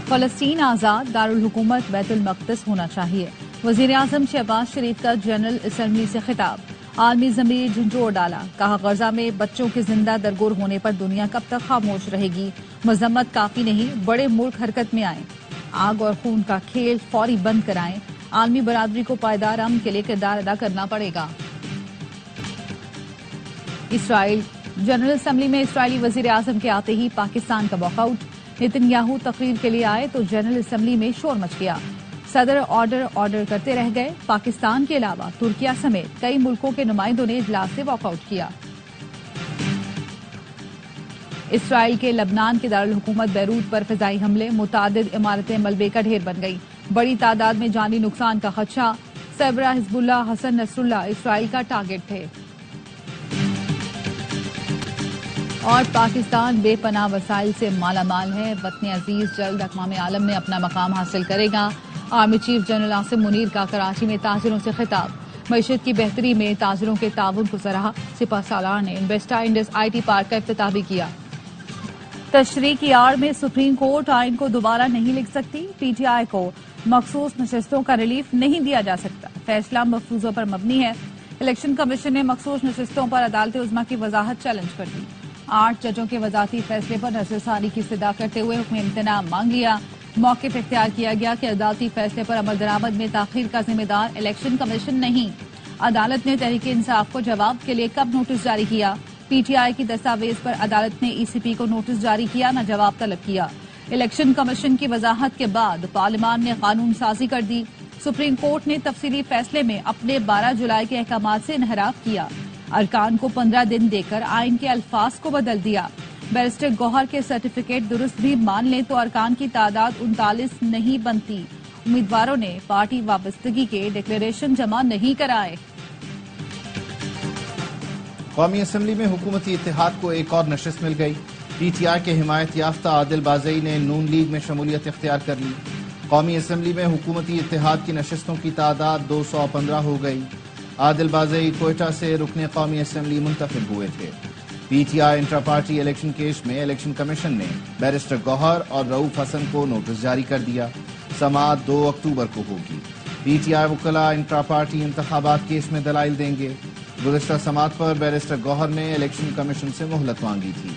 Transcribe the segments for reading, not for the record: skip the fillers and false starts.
فلسطین آزاد، دارالحکومت بیت المقدس ہونا چاہیے۔ وزیر اعظم شہباز شریف کا جنرل اسمبلی سے خطاب، عالمی ضمیر جھنجھوڑ ڈالا، کہا غزہ میں بچوں کے زندہ درگور ہونے پر دنیا کب تک خاموش رہے گی، مذمت کافی نہیں، بڑے ملک حرکت میں آئیں، آگ اور خون کا کھیل فوری بند کرائیں، عالمی برادری کو پائیدار امن کے لیے کردار ادا کرنا پڑے گا۔ اسرائیل جنرل اسمبلی میں اسرائیلی وزیر اعظم کے آتے ہی پاکستان کا واک آؤٹ، نتن یاہو تقریر کے لیے آئے تو جنرل اسمبلی میں شور مچ گیا، صدر آرڈر کرتے رہ گئے، پاکستان کے علاوہ ترکیہ سمیت کئی ملکوں کے نمائندوں نے اجلاس سے واک آؤٹ کیا۔ اسرائیل کے لبنان کے دارالحکومت بیروت پر فضائی حملے، متعدد عمارتیں ملبے کا ڈھیر بن گئی، بڑی تعداد میں جانی نقصان کا خدشہ، سربراہ حزب اللہ حسن نصر اللہ اسرائیل کا ٹارگٹ تھے۔ اور پاکستان بے پناہ وسائل سے مالا مال ہے، وطن عزیز جلد اقوام عالم میں اپنا مقام حاصل کرے گا۔ Army chief general Asim Munir کا کراچی میں تاجروں سے خطاب، معیشت کی بہتری میں تاجروں کے تعاون کو سراہا، سپہ سالار نے انویسٹا انڈس آئی ٹی پارک کا افتتاح بھی کیا۔ تشریح کی آڑ میں سپریم کورٹ آئین کو دوبارہ نہیں لکھ سکتی، پی ٹی آئی کو مخصوص نشستوں کا ریلیف نہیں دیا جا سکتا، فیصلہ مفروضوں پر مبنی ہے، الیکشن کمیشن نے مخصوص نشستوں پر عدالت عظمیٰ کی وضاحت چیلنج کر دی، 8 ججوں کے وضاحتی فیصلے پر نظر ثانی کی استدعا کرتے ہوئے حکم امتناع مانگ لیا، موقف اختیار کیا گیا کہ عدالتی فیصلے پر عمل درآمد میں تاخیر کا ذمہ دار الیکشن کمیشن نہیں، عدالت نے تحریک انصاف کو جواب کے لیے کب نوٹس جاری کیا، پی ٹی آئی کی دستاویز پر عدالت نے ای سی پی کو نوٹس جاری کیا نہ جواب طلب کیا، الیکشن کمیشن کی وضاحت کے بعد پارلیمان نے قانون سازی کر دی، سپریم کورٹ نے تفصیلی فیصلے میں اپنے 12 جولائی کے احکامات سے انحراف کیا، ارکان کو 15 دن دے کر آئین کے الفاظ کو بدل دیا، بیرسٹر گوہر کے سرٹیفکیٹ درست بھی مان لیں تو ارکان کی تعداد 39 نہیں بنتی، امیدواروں نے پارٹی وابستگی کے ڈکلیریشن جمع نہیں کرائے۔ قومی اسمبلی میں حکومتی اتحاد کو ایک اور نشست مل گئی، پی ٹی آئی کے حمایت یافتہ عادل بازئی نے نون لیگ میں شمولیت اختیار کر لی، قومی اسمبلی میں حکومتی اتحاد کی نشستوں کی تعداد 215 ہو گئی، عادل بازئی کوئٹہ سے رکن قومی اسمبلی منتخب ہوئے تھے۔ P T I intra party election case میں الیکشن کمیشن نے بیرسٹر گوہر اور رؤوف حسن کو نوٹس جاری کر دیا، سماعت 2 اکتوبر کو ہوگی، پی ٹی آئی وکلاء انٹرا پارٹی انتخابات کیس میں دلائل دیں گے، گزشتہ سماعت پر بیرسٹر گوہر نے الیکشن کمیشن سے مہلت مانگی تھی۔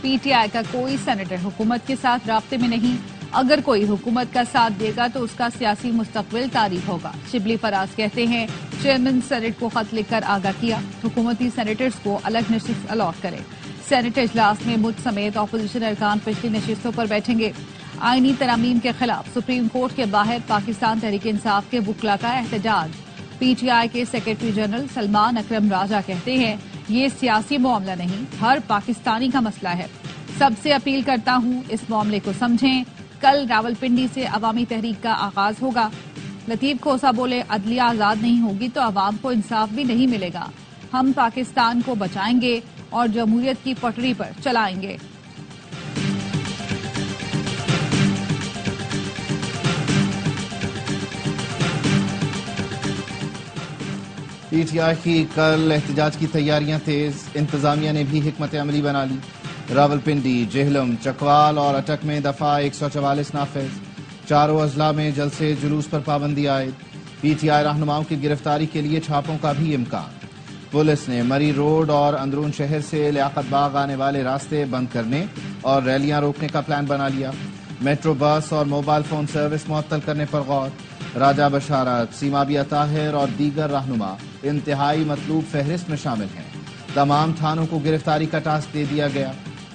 پی ٹی آئی کا کوئی سینیٹر حکومت کے ساتھ رابطے میں نہیں، اگر کوئی حکومت کا ساتھ دے گا تو اس کا سیاسی مستقبل تاریک ہوگا، شبلی فراز کہتے ہیں، چیئرمین سینیٹ کو خط لکھ کر آگاہ کیا، حکومتی سینیٹرز کو الگ نشست الاٹ کرے، سینیٹ اجلاس میں مجھ سمیت اپوزیشن ارکان پچھلی نشستوں پر بیٹھیں گے، آئینی ترامیم کے خلاف سپریم کورٹ کے باہر پاکستان تحریک انصاف کے وکلاء کا احتجاج، پی ٹی آئی کے سیکرٹری جنرل سلمان اکرم راجہ کہتے ہیں، یہ سیاسی معاملہ نہیں، ہر پاکستانی کا مسئلہ ہے، سب سے اپیل کرتا ہوں اس معاملے کو سمجھیں، کل راولپنڈی سے عوامی تحریک کا آغاز ہوگا، لطیف کھوسہ بولے عدلیہ آزاد نہیں ہوگی تو عوام کو انصاف بھی نہیں ملے گا، ہم پاکستان کو بچائیں گے اور جمہوریت کی پٹری پر چلائیں گے۔ پی ٹی آئی کی کل احتجاج کی تیاریاں تیز، انتظامیہ نے بھی حکمت عملی بنا لی، راولپنڈی، جہلم، چکوال اور اٹک میں دفعہ 144 نافذ، چاروں اضلاع میں جلسے جلوس پر پابندی عائد، پی ٹی آئی رہنماؤں کی گرفتاری کے لیے چھاپوں کا بھی امکان، پولیس نے مری روڈ اور اندرون شہر سے لیاقت باغ آنے والے راستے بند کرنے اور ریلیاں روکنے کا پلان بنا لیا، میٹرو بس اور موبائل فون سروس معطل کرنے پر غور، راجہ بشارت، سیمابیہ طاہر اور دیگر رہنما انتہائی مطلوب فہرست میں شامل ہیں، تمام تھانوں کو گرفتاری کا ٹاسک دے دیا گیا،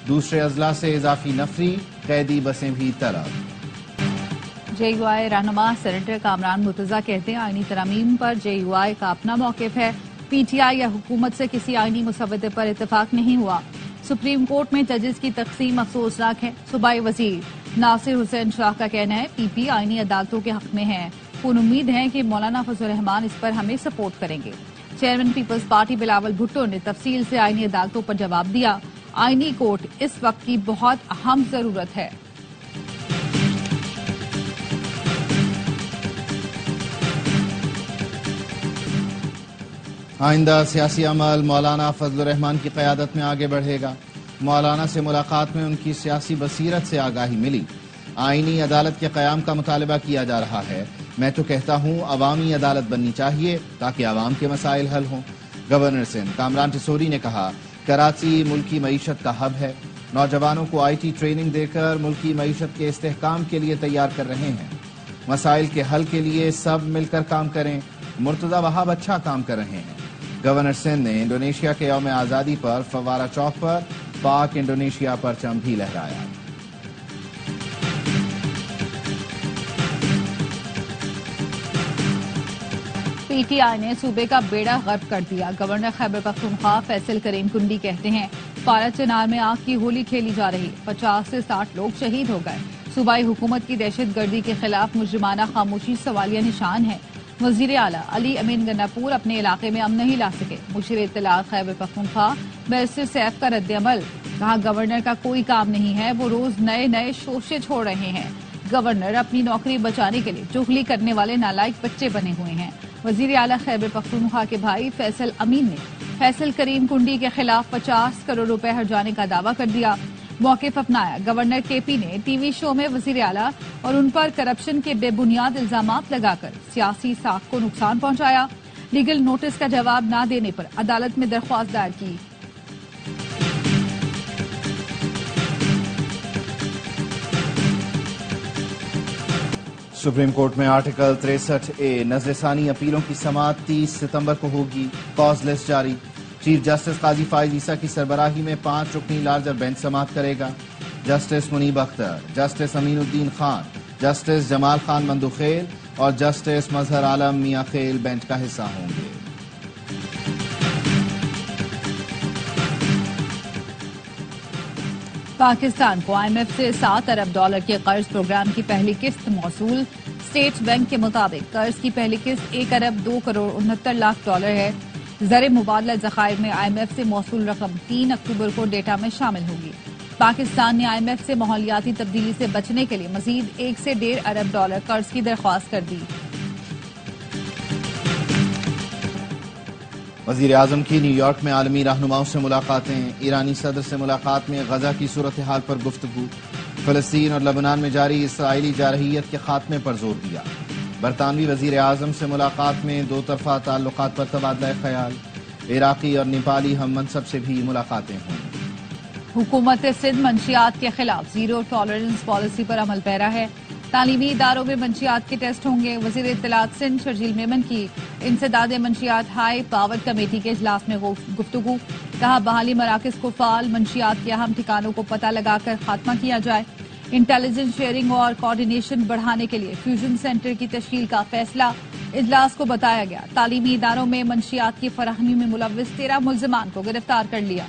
دوسرے اضلاع سے اضافی نفری، قیدی بسیں بھی طلب۔ جے یو آئی رہنما سینیٹر کامران مرتضیٰ کہتے ہیں، آئینی ترامیم پر جے یو آئی کا اپنا موقف ہے، پی ٹی آئی یا حکومت سے کسی آئینی مسودے پر اتفاق نہیں ہوا، سپریم کورٹ میں ججز کی تقسیم افسوسناک ہے، صوبائی وزیر ناصر حسین شاہ کا کہنا ہے، پی پی آئینی عدالتوں کے حق میں ہے، پن امید ہے کہ مولانا فضل الرحمان اس پر ہمیں سپورٹ کریں گے، chairman Peoples Party Bilawal Bhutto نے تفصیل سے آئینی عدالتوں پر جواب دیا، آئینی کورٹ اس وقت کی بہت اہم ضرورت ہے۔ آئندہ سیاسی عمل مولانا فضل الرحمان کی قیادت میں آگے بڑھے گا، مولانا سے ملاقات میں ان کی سیاسی بصیرت سے آگاہی ملی۔ آئینی عدالت کے قیام کا مطالبہ کیا جا رہا ہے۔ میں تو کہتا ہوں عوامی عدالت بننی چاہیے تاکہ عوام کے مسائل حل ہوں۔ گورنر سندھ کامران ٹسوری نے کہا کراچی ملکی معیشت کا ہب ہے، نوجوانوں کو آئی ٹی ٹریننگ دے کر ملکی معیشت کے استحکام کے لیے تیار کر رہے ہیں۔ مسائل کے حل کے لیے سب مل کر کام کریں۔ مرتضی وہاب اچھا کام کر رہے ہیں۔ گورنر سندھ نے انڈونیشیا کے یوم آزادی پر فوارہ چوک پر پاک انڈونیشیا پرچم بھی لہرایا۔ پی ٹی آئی نے صوبے کا بیڑا غرق کر دیا۔ گورنر خیبر پختونخوا فیصل کریم کنڈی کہتے ہیں پارا چنار میں آگ کی ہولی کھیلی جا رہی، 50 سے 60 لوگ شہید ہو گئے۔ صوبائی حکومت کی دہشت گردی کے خلاف مجرمانہ خاموشی سوالیہ نشان ہے۔ وزیر اعلیٰ علی امین گناپور اپنے علاقے میں امن نہیں لا سکے۔ مشیر اطلاعات خیبر پختونخوا بیرسٹر سیف کا رد عمل، کہا گورنر کا کوئی کام نہیں ہے، وہ روز نئے نئے شوشے چھوڑ رہے ہیں۔ گورنر اپنی نوکری بچانے کے لیے چغلی کرنے والے نالائق بچے بنے ہوئے ہیں۔ وزیر اعلیٰ خیبر پختونخوا کے بھائی فیصل امین نے فیصل کریم کنڈی کے خلاف 50 کروڑ روپے ہرجانے کا دعویٰ کر دیا، موقف اپنایا۔ گورنر کے پی نے ٹی وی شو میں وزیر اعلیٰ اور ان پر کرپشن کے بے بنیاد الزامات لگا کر سیاسی ساکھ کو نقصان پہنچایا۔ لیگل نوٹس کا جواب نہ دینے پر عدالت میں درخواست دائر کی۔ سپریم کورٹ میں آرٹیکل 63A نظر ثانی اپیلوں کی سماعت 30 ستمبر کو ہوگی۔ کاز لسٹ جاری۔ چیف جسٹس قاضی فائز عیسیٰ کی سربراہی میں 5 رکنی لارجر بینچ سماعت کرے گا۔ جسٹس منیب اختر، جسٹس امین الدین خان، جسٹس جمال خان مندوخیل اور جسٹس مظہر عالم میاں خیل بینچ کا حصہ ہوں گے۔ پاکستان کو آئی ایم ایف سے $7 ارب کے قرض پروگرام کی پہلی قسط موصول۔ اسٹیٹ بینک کے مطابق قرض کی پہلی قسط $1,02,69,00,000 ہے۔ زر مبادلہ ذخائر میں آئی ایم ایف سے موصول رقم 3 اکتوبر کو ڈیٹا میں شامل ہوگی۔ پاکستان نے آئی ایم ایف سے ماحولیاتی تبدیلی سے بچنے کے لیے مزید $1 سے $1.5 ارب قرض کی درخواست کر دی۔ وزیر اعظم کی نیو یارک میں عالمی رہنماؤں سے ملاقاتیں۔ ایرانی صدر سے ملاقات میں غزہ کی صورتحال پر گفتگو۔ فلسطین اور لبنان میں جاری اسرائیلی جارحیت کے خاتمے پر زور دیا۔ برطانوی وزیر اعظم سے ملاقات میں دو طرفہ تعلقات پر تبادلہ خیال۔ عراقی اور نیپالی ہم منصب سے بھی ملاقاتیں ہوئیں۔ حکومت سندھ منشیات کے خلاف زیرو ٹالرنس پالیسی پر عمل پیرا ہے۔ تعلیمی اداروں میں منشیات کے ٹیسٹ ہوں گے۔ وزیر اطلاعات سندھ شرجیل میمن کی انسداد منشیات ہائی پاور کمیٹی کے اجلاس میں گفتگو، کہا بحالی مراکز کو فعال، منشیات کے اہم ٹھکانوں کو پتہ لگا کر خاتمہ کیا جائے۔ انٹیلیجنس شیئرنگ اور کوارڈینیشن بڑھانے کے لیے فیوژن سینٹر کی تشکیل کا فیصلہ اجلاس کو بتایا گیا۔ تعلیمی اداروں میں منشیات کی فراہمی میں ملوث 13 ملزمان کو گرفتار کر لیا۔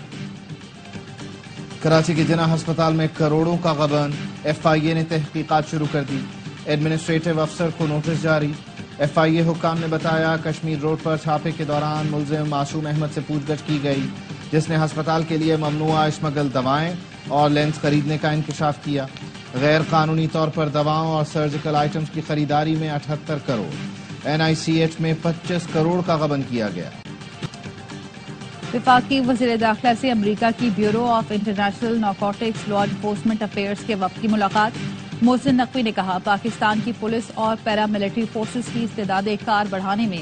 کراچی کے جناح ہسپتال میں کروڑوں کا غبن، ایف آئی اے نے تحقیقات شروع کر دی۔ ایڈمنسٹریٹو افسر کو نوٹس جاری۔ ایف آئی اے حکام نے بتایا کشمیر روڈ پر چھاپے کے دوران ملزم معصوم احمد سے پوچھ گچھ کی گئی، جس نے ہسپتال کے لیے ممنوعہ اسمگل دوائیں اور لینس خریدنے کا انکشاف کیا۔ غیر قانونی طور پر دواؤں اور سرجیکل آئٹمز کی خریداری میں 78 کروڑ، این آئی سی ایچ میں 25 کروڑ کا غبن کیا گیا۔ وفاقی وزیر داخلہ سے امریکہ کی bureau of international narcotics law enforcement affairs کے وفد کی ملاقات۔ محسن نقوی نے کہا پاکستان کی پولیس اور پیراملٹری فورسز کی استعداد کار بڑھانے میں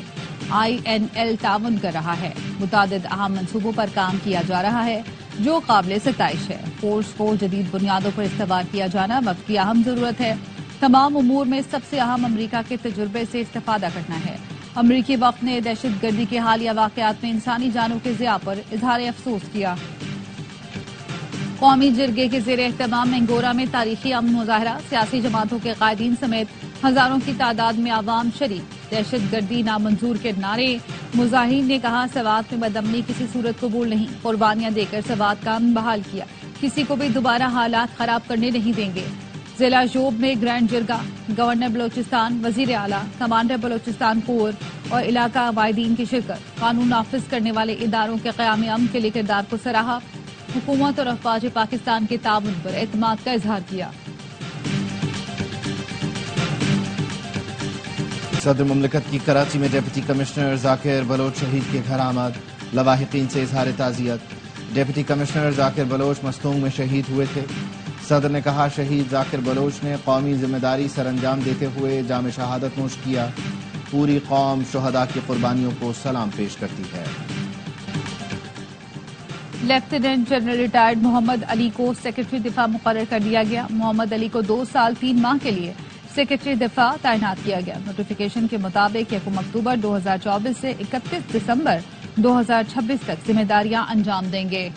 آئی این ایل تعاون کر رہا ہے۔ متعدد اہم منصوبوں پر کام کیا جا رہا ہے جو قابل ستائش ہے۔ فورس کو جدید بنیادوں پر استوار کیا جانا وقت کی اہم ضرورت ہے۔ تمام امور میں سب سے اہم امریکہ کے تجربے سے استفادہ کرنا ہے۔ امریکی وفد نے دہشت گردی کے حالیہ واقعات میں انسانی جانوں کے ضیاع پر اظہار افسوس کیا۔ قومی جرگے کے زیر اہتمام انگورا میں تاریخی امن مظاہرہ، سیاسی جماعتوں کے قائدین سمیت ہزاروں کی تعداد میں عوام شریک۔ دہشت گردی نامنظور کے نعرے۔ مظاہرین نے کہا سوات میں بدامنی کسی صورت قبول نہیں، قربانیاں دے کر سوات کا امن بحال کیا، کسی کو بھی دوبارہ حالات خراب کرنے نہیں دیں گے۔ ضلع جوب میں گرینڈ جرگہ، گورنر بلوچستان، وزیر اعلیٰ، کمانڈر بلوچستان کور اور علاقہ قائدین کی شرکت۔ قانون نافذ کرنے والے اداروں کے قیام امن کے لیے کردار کو سراہا۔ حکومت اور افواج پاکستان کے تعاون پر اعتماد کا اظہار کیا۔ صدر مملکت کی کراچی میں ڈپٹی کمشنر ذاکر بلوچ شہید کے گھر آمد، لواحقین سے اظہار تعزیت۔ ڈپٹی کمشنر ذاکر بلوچ مستونگ میں شہید ہوئے تھے. صدر نے کہا شہید ذاکر بلوچ نے قومی ذمہ داری سر انجام دیتے ہوئے جام شہادت نوش کیا. پوری قوم شہداء کی قربانیوں کو سلام پیش کرتی ہے. لیفٹیننٹ جنرل ریٹائرڈ محمد علی کو سیکرٹری دفاع مقرر کر دیا گیا. محمد علی کو 2 سال 3 ماہ کے لیے سیکرٹری دفاع تعینات کیا گیا. نوٹیفیکیشن کے مطابق 1 اکتوبر 2024 سے 31 دسمبر 2026 تک ذمہ داریاں انجام دیں گے.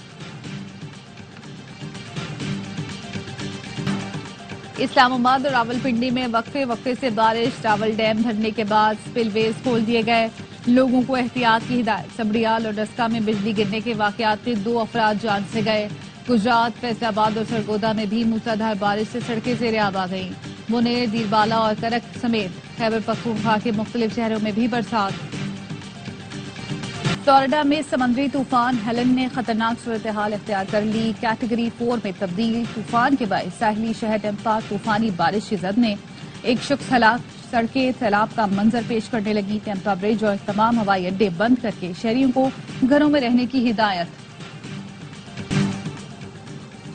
اسلام آباد اور راولپنڈی میں وقفے سے بارش. راول ڈیم بھرنے کے بعد سپل ویز کھول دیے گئے. لوگوں کو احتیاط کی ہدایت. سبڑیال اور ڈسکا میں بجلی گرنے کے واقعات میں 2 افراد جان سے گئے. گجرات فیصل آباد اور سرگودا میں بھی موسلادھار بارش سے سڑکیں زیر آب آ گئیں. منیر، دیربالا اور کرک سمیت خیبر پختونخوا کے مختلف شہروں میں بھی برسات. فلوریڈا میں سمندری طوفان ہیلن نے خطرناک صورتحال اختیار کر لی. کیٹیگری 4 میں تبدیل. طوفان کے باعث ساحلی شہر ٹیمپا طوفانی بارش کی زد میں 1 شخص ہلاک. سڑکیں سیلاب کا منظر پیش کرنے لگی. ٹیمپا برج اور تمام ہوائی اڈے بند کر کے شہریوں کو گھروں میں رہنے کی ہدایت.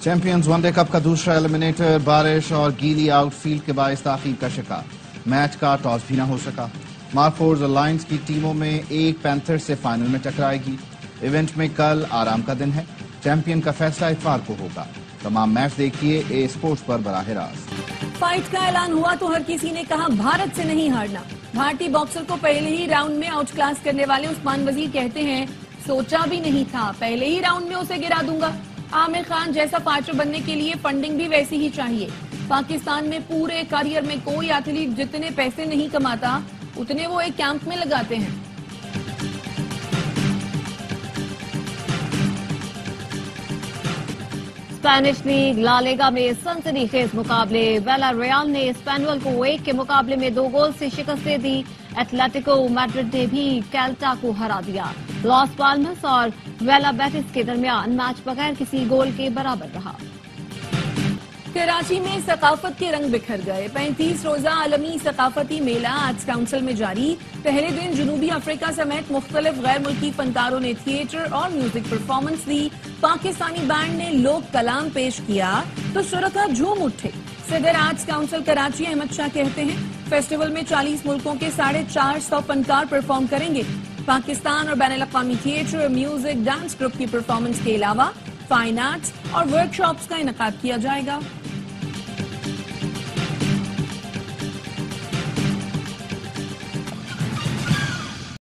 چیمپئنز ون ڈے کپ کا دوسرا ایلیمنیٹر بارش اور گیلی آؤٹ فیلڈ کے باعث تاخیر کا شکار. میچ کا ٹاس بھی نہ ہو سکا. مارفورز اور لائنز کی ٹیموں میں ایک پینتھر سے فائنل میں ٹکرائے گی. ایونٹ میں کل آرام کا دن ہے. چیمپئن کا فیصلہ اتوار کو ہوگا. تمام میچ دیکھیے اے اسپورٹس پر براہ راست. فائٹ کا اعلان ہوا تو ہر کسی نے کہا بھارت سے نہیں ہارنا. بھارتی باکسر کو پہلے ہی راؤنڈ میں آؤٹ کلاس کرنے والے عثمان وزیر کہتے ہیں سوچا بھی نہیں تھا پہلے ہی راؤنڈ میں اسے گرا دوں گا. عامر خان جیسا فائٹر بننے کے لیے فنڈنگ بھی ویسی ہی چاہیے. پاکستان میں پورے کیریئر میں کوئی ایتھلیٹ جتنے پیسے نہیں کماتا اتنے وہ ایک کیمپ میں لگاتے ہیں. اسپینش لیگ لا لیگا میں سنسنی خیز مقابلے. ویلا ریال نے اسپینول کو 1 کے مقابلے میں 2 گول سے شکست دے دی. ایتلیٹیکو میڈرڈ نے بھی کیلٹا کو ہرا دیا. لاس پالمس اور ویلا بیٹس کے درمیان میچ بغیر کسی گول کے برابر رہا. کراچی میں ثقافت کے رنگ بکھر گئے. 35 روزہ عالمی ثقافتی میلہ آرٹس کونسل میں جاری. پہلے دن جنوبی افریقہ سمیت مختلف غیر ملکی فنکاروں نے تھیٹر اور میوزک پرفارمنس دی. پاکستانی بینڈ نے لوک کلام پیش کیا تو شرکاء جھوم اٹھے. صدر آرٹس کونسل کراچی احمد شاہ کہتے ہیں فیسٹیول میں 40 ملکوں کے 450 فنکار پرفارم کریں گے. پاکستان اور بین الاقوامی تھیٹر، میوزک، ڈانس گروپ کی پرفارمنس کے علاوہ فائن آرٹس اور ورک شاپس کا انعقاد کیا جائے گا.